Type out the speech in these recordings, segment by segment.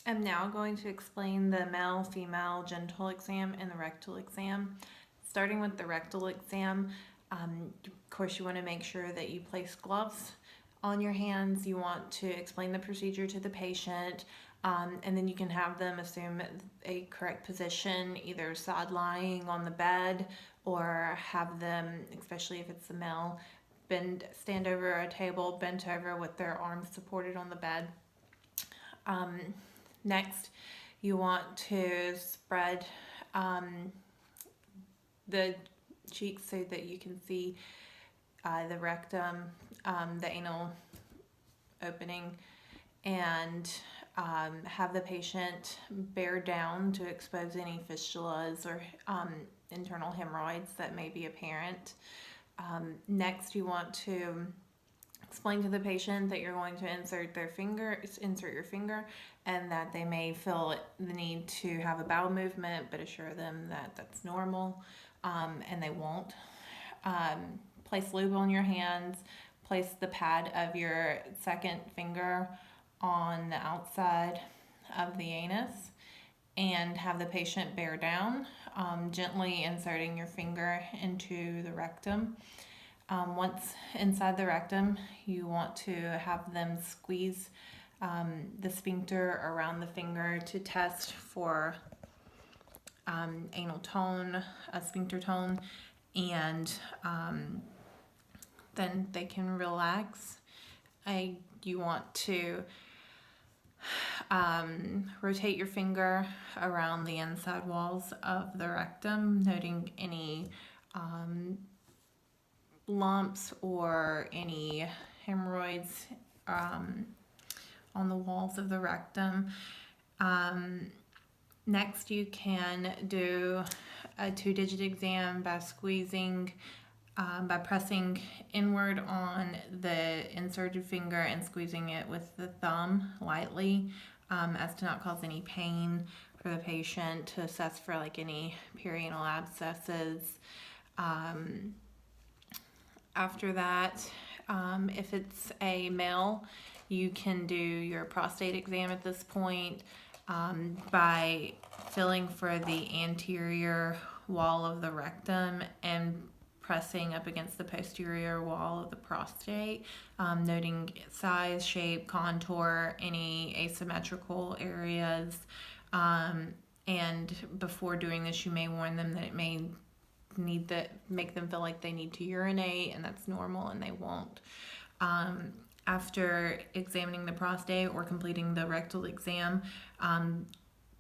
I'm now going to explain the male, female genital exam and the rectal exam. Starting with the rectal exam, of course you want to make sure that you place gloves on your hands. You want to explain the procedure to the patient, and then you can have them assume a correct position, either side lying on the bed, or have them, especially if it's the male, stand over a table, bent over with their arms supported on the bed. Next, you want to spread the cheeks so that you can see the rectum, the anal opening, and have the patient bear down to expose any fistulas or internal hemorrhoids that may be apparent. Next, you want to explain to the patient that you're going to insert your finger, and that they may feel the need to have a bowel movement, but assure them that that's normal, and they won't. Place lube on your hands. Place the pad of your second finger on the outside of the anus, and have the patient bear down, gently inserting your finger into the rectum. Once inside the rectum, you want to have them squeeze the sphincter around the finger to test for anal tone, sphincter tone, and then they can relax. You want to rotate your finger around the inside walls of the rectum, noting any lumps or any hemorrhoids on the walls of the rectum. Next, you can do a 2-digit exam by pressing inward on the inserted finger and squeezing it with the thumb lightly, as to not cause any pain for the patient, to assess for like any perianal abscesses. After that, if it's a male, you can do your prostate exam at this point by feeling for the anterior wall of the rectum and pressing up against the posterior wall of the prostate, noting size, shape, contour, any asymmetrical areas. And before doing this, you may warn them that it may make them feel like they need to urinate, and that's normal, and they won't. After examining the prostate or completing the rectal exam,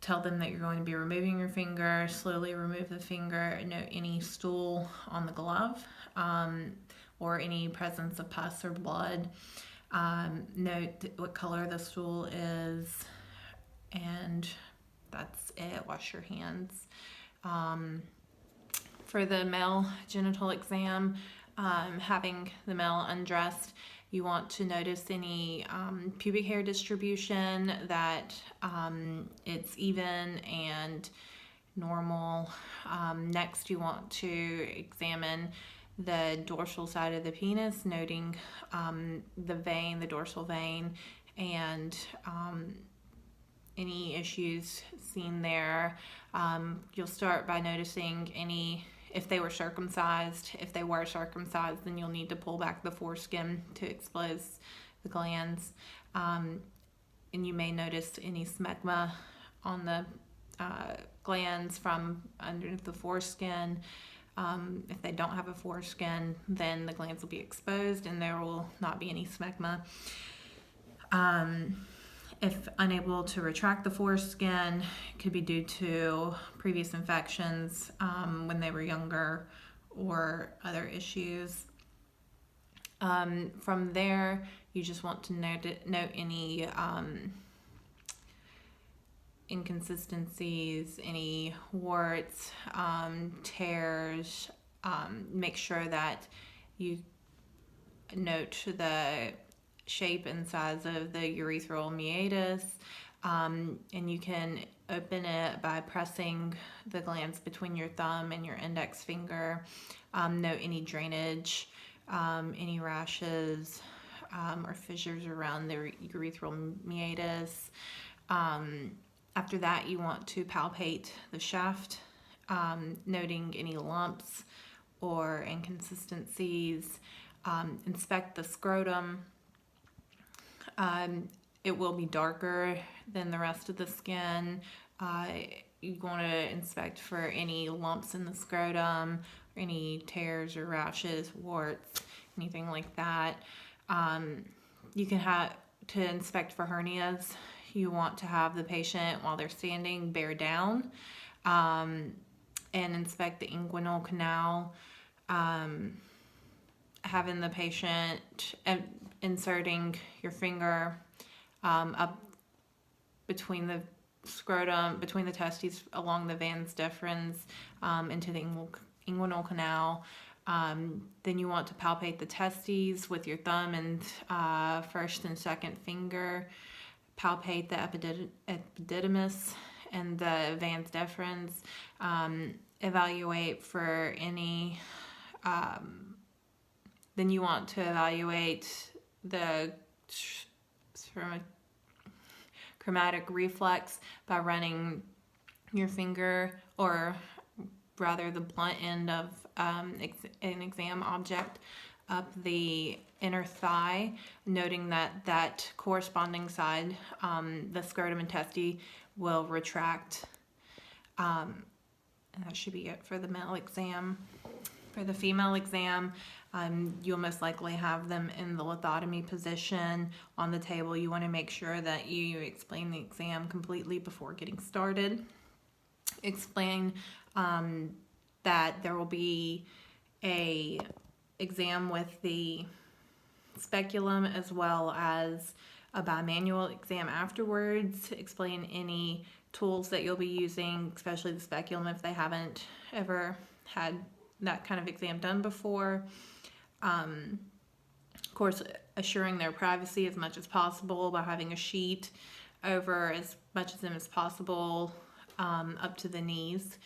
tell them that you're going to be removing your finger. Slowly remove the finger. Note any stool on the glove, or any presence of pus or blood. Note what color the stool is, and that's it. Wash your hands. For the male genital exam, having the male undressed, you want to notice any pubic hair distribution, that it's even and normal. Next, you want to examine the dorsal side of the penis, noting the dorsal vein, and any issues seen there. You'll start by noticing if they were circumcised. If they were circumcised, then you'll need to pull back the foreskin to expose the glands. And you may notice any smegma on the glands from underneath the foreskin. If they don't have a foreskin, then the glands will be exposed and there will not be any smegma. If unable to retract the foreskin, it could be due to previous infections when they were younger, or other issues. From there, you just want to note any inconsistencies, any warts, tears. Make sure that you note the shape and size of the urethral meatus, and you can open it by pressing the glands between your thumb and your index finger. Note any drainage, any rashes, or fissures around the urethral meatus. After that, you want to palpate the shaft, noting any lumps or inconsistencies. Inspect the scrotum. It will be darker than the rest of the skin. You want to inspect for any lumps in the scrotum, or any tears or rashes, warts, anything like that. You can have to inspect for hernias. You want to have the patient, while they're standing, bear down, and inspect the inguinal canal. Having the patient inserting your finger up between the scrotum, between the testes, along the vas deferens, into the inguinal canal. Then you want to palpate the testes with your thumb and first and second finger. Palpate the epididymis and the vas deferens. Evaluate for any. Then you want to evaluate the chromatic reflex by running your finger, or rather the blunt end of an exam object, up the inner thigh, noting that corresponding side, the scrotum and testes, will retract. And that should be it for the male exam. For the female exam, you'll most likely have them in the lithotomy position on the table. You want to make sure that you explain the exam completely before getting started. Explain that there will be a exam with the speculum as well as a bimanual exam afterwards. Explain any tools that you'll be using, especially the speculum if they haven't ever had that kind of exam done before. Of course, assuring their privacy as much as possible by having a sheet over as much of them as possible, up to the knees.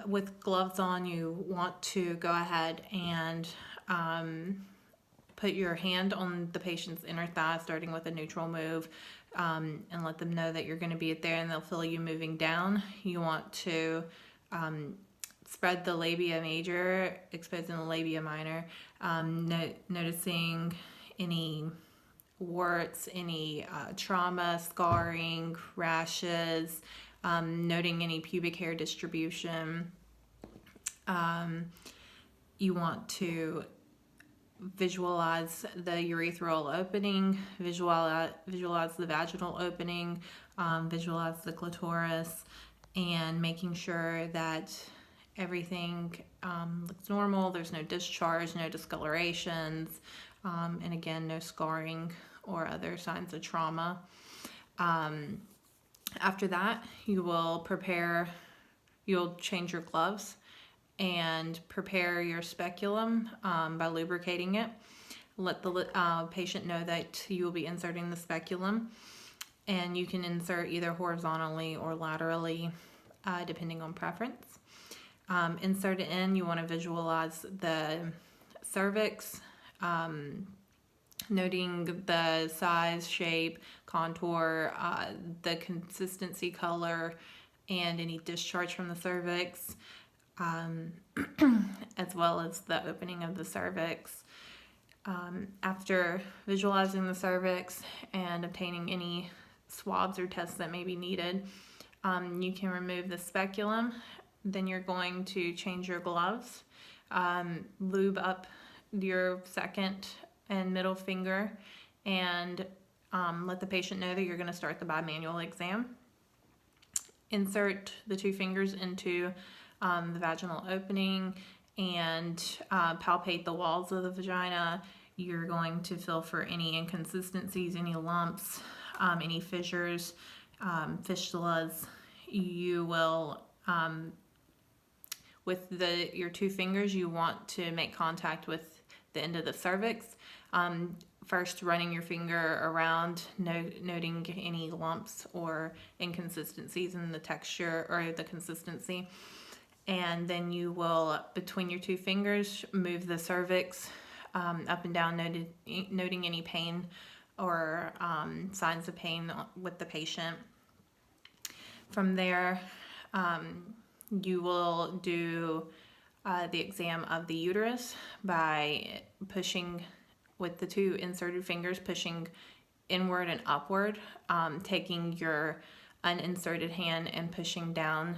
With gloves on, you want to go ahead and put your hand on the patient's inner thigh, starting with a neutral move, and let them know that you're going to be there, and they'll feel you moving down. You want to spread the labia major, exposing the labia minor, noticing any warts, any trauma, scarring, rashes, noting any pubic hair distribution. You want to visualize the urethral opening, visualize the vaginal opening, visualize the clitoris, and making sure that everything looks normal. There's no discharge, no discolorations, and again, no scarring or other signs of trauma. After that, you'll change your gloves and prepare your speculum by lubricating it. Let the patient know that you will be inserting the speculum, and you can insert either horizontally or laterally, depending on preference. Insert it in. You want to visualize the cervix, noting the size, shape, contour, the consistency, color, and any discharge from the cervix, as well as the opening of the cervix. After visualizing the cervix and obtaining any swabs or tests that may be needed, you can remove the speculum. Then you're going to change your gloves, lube up your second and middle finger, and let the patient know that you're going to start the bimanual exam. Insert the two fingers into the vaginal opening and palpate the walls of the vagina. You're going to feel for any inconsistencies, any lumps, any fissures, fistulas. You will, with your two fingers, you want to make contact with the end of the cervix. First, running your finger around, noting any lumps or inconsistencies in the texture or the consistency. And then you will, between your two fingers, move the cervix up and down, noting any pain or signs of pain with the patient. From there, you will do the exam of the uterus by pushing with the 2 inserted fingers, pushing inward and upward, taking your uninserted hand and pushing down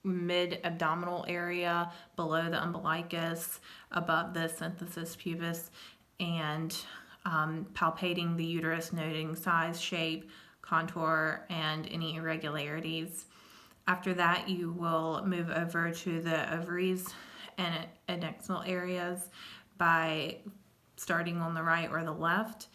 mid-abdominal area, below the umbilicus, above the symphysis pubis, and palpating the uterus, noting size, shape, contour, and any irregularities. After that, you will move over to the ovaries and adnexal areas by starting on the right or the left,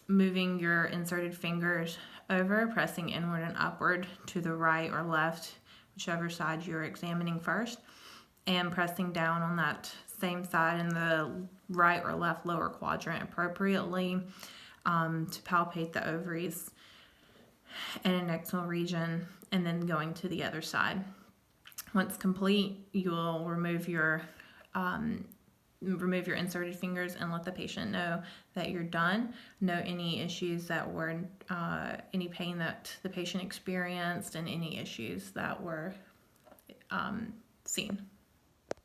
moving your inserted fingers over, pressing inward and upward to the right or left, whichever side you're examining first, and pressing down on that same side in the right or left lower quadrant appropriately, to palpate the ovaries and adnexal region, and then going to the other side. Once complete, you will remove your inserted fingers and let the patient know that you're done. Note any issues that were, any pain that the patient experienced, and any issues that were seen.